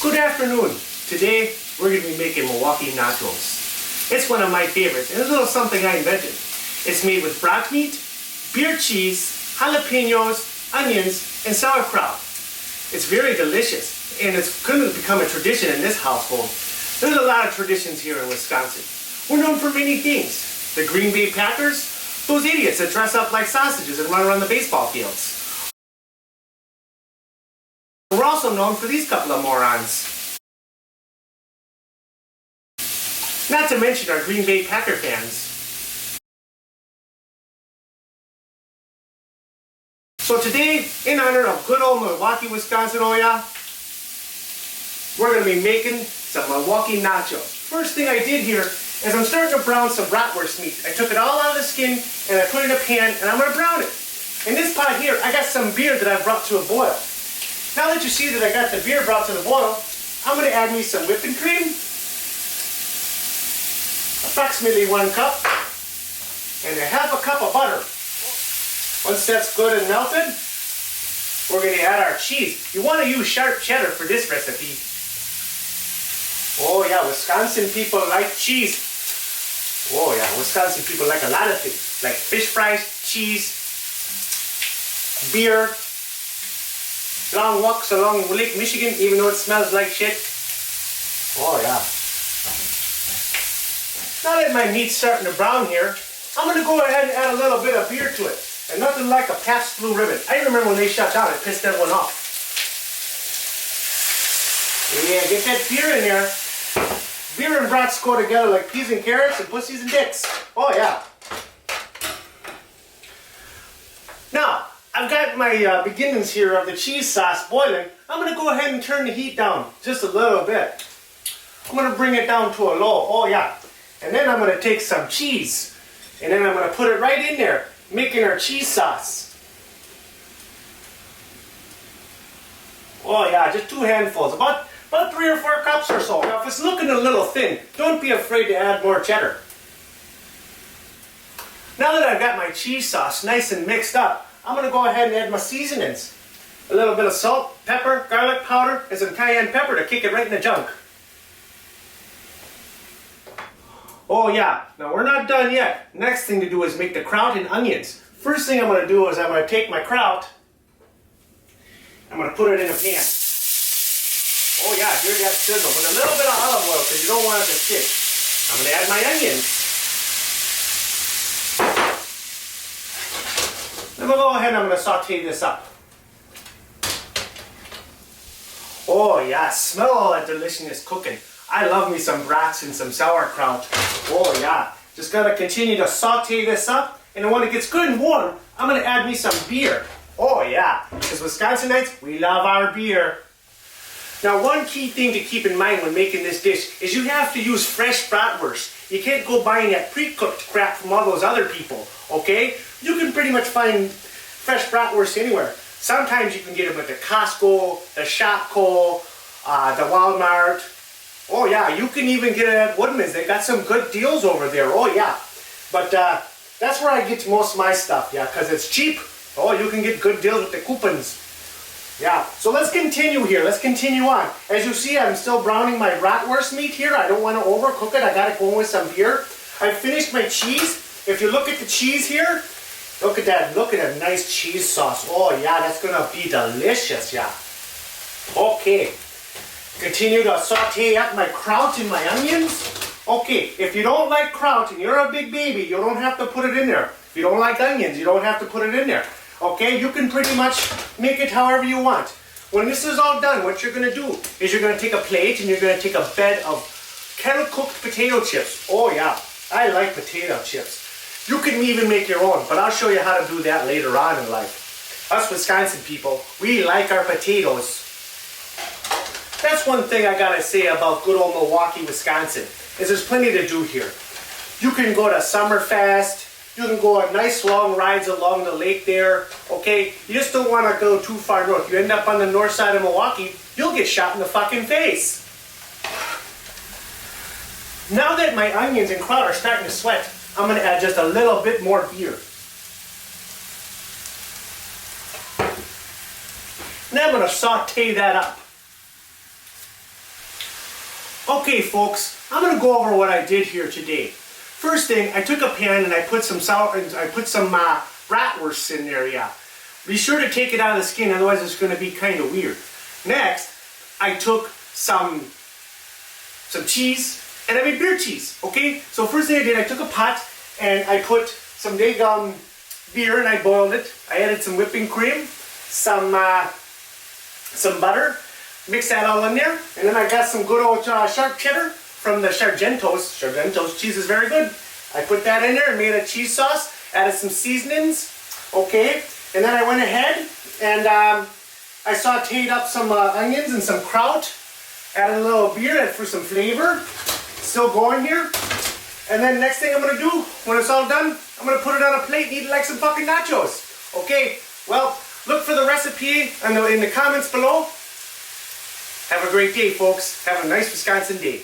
Good afternoon. Today we're going to be making Milwaukee Nachos. It's one of my favorites and a little something I invented. It's made with brat meat, beer cheese, jalapenos, onions, and sauerkraut. It's very delicious and it's going to become a tradition in this household. There's a lot of traditions here in Wisconsin. We're known for many things. The Green Bay Packers, those idiots that dress up like sausages and run around the baseball fields. We're also known for these couple of morons. Not to mention our Green Bay Packer fans. So today, in honor of good old Milwaukee, Wisconsin, oh yeah, we're going to be making some Milwaukee Nachos. First thing I did here is I'm starting to brown some bratwurst meat. I took it all out of the skin and I put it in a pan and I'm going to brown it. In this pot here, I got some beer that I brought to a boil. Now that you see that I got the beer brought to the boil, I'm going to add me some whipping cream, approximately 1 cup, and a half a cup of butter. Once that's good and melted, we're going to add our cheese. You want to use sharp cheddar for this recipe. Oh yeah, Wisconsin people like cheese. Oh yeah, Wisconsin people like a lot of things, like fish fries, cheese, beer, long walks along Lake Michigan, even though it smells like shit. Oh yeah. Now that my meat's starting to brown here, I'm going to go ahead and add a little bit of beer to it. And nothing like a Pabst Blue Ribbon. I remember when they shut down, it pissed everyone off. Yeah, get that beer in there. Beer and brats go together like peas and carrots and pussies and dicks. Oh yeah. Now, I've got my beginnings here of the cheese sauce boiling. I'm going to go ahead and turn the heat down just a little bit. I'm going to bring it down to a low. Oh yeah. And then I'm going to take some cheese. And then I'm going to put it right in there, making our cheese sauce. Oh yeah, just 2 handfuls. About 3 or 4 cups or so. Now if it's looking a little thin, don't be afraid to add more cheddar. Now that I've got my cheese sauce nice and mixed up, I'm going to go ahead and add my seasonings. A little bit of salt, pepper, garlic powder, and some cayenne pepper to kick it right in the junk. Oh yeah, now we're not done yet. Next thing to do is make the kraut and onions. First thing I'm going to do is I'm going to take my kraut, I'm going to put it in a pan. Oh yeah, hear that sizzle with a little bit of olive oil because you don't want it to stick. I'm going to add my onions. Then we'll go ahead and I'm going to saute this up. Oh yeah, smell all that deliciousness cooking. I love me some brats and some sauerkraut. Oh yeah, just got to continue to saute this up, and when it gets good and warm, I'm going to add me some beer. Oh yeah, because Wisconsinites, we love our beer. Now one key thing to keep in mind when making this dish is you have to use fresh bratwurst. You can't go buying that pre-cooked crap from all those other people, okay? You can pretty much find fresh bratwurst anywhere. Sometimes you can get them at the Costco, the Shopko, the Walmart. Oh yeah, you can even get it at Woodman's. They got some good deals over there. Oh yeah. But that's where I get most of my stuff, yeah, because it's cheap. Oh, you can get good deals with the coupons. Yeah, so let's continue here. Let's continue on. As you see, I'm still browning my bratwurst meat here. I don't want to overcook it. I got it going with some beer. I finished my cheese. If you look at the cheese here, look at that. Look at that nice cheese sauce. Oh yeah, that's going to be delicious, yeah. Okay. Continue to saute up my kraut and my onions. Okay, if you don't like kraut and you're a big baby, you don't have to put it in there. If you don't like onions, you don't have to put it in there. Okay, you can pretty much make it however you want. When this is all done, what you're going to do is you're going to take a plate and you're going to take a bed of kettle-cooked potato chips. Oh yeah, I like potato chips. You can even make your own, but I'll show you how to do that later on in life. Us Wisconsin people, we like our potatoes. That's one thing I gotta say about good old Milwaukee, Wisconsin, is there's plenty to do here. You can go to Summerfest, you can go on nice long rides along the lake there, okay? You just don't want to go too far north. You end up on the north side of Milwaukee, you'll get shot in the fucking face. Now that my onions and kraut are starting to sweat, I'm going to add just a little bit more beer. Now I'm going to saute that up. Okay folks, I'm gonna go over what I did here today. First thing, I took a pan and I put some bratwursts in there, yeah. Be sure to take it out of the skin, otherwise it's gonna be kind of weird. Next, I took some cheese, and I made beer cheese, okay? So first thing I did, I took a pot and I put some daggum beer and I boiled it. I added some whipping cream, some butter, mix that all in there, and then I got some good old sharp cheddar from the Sargento's. Sargento's cheese is very good. I put that in there and made a cheese sauce, added some seasonings, okay? And then I went ahead and I sauteed up some onions and some kraut, added a little beer for some flavor. Still going here. And then next thing I'm gonna do, when it's all done, I'm gonna put it on a plate and eat it like some fucking nachos. Okay, well, look for the recipe in the comments below. Have a great day, folks. Have a nice Wisconsin day.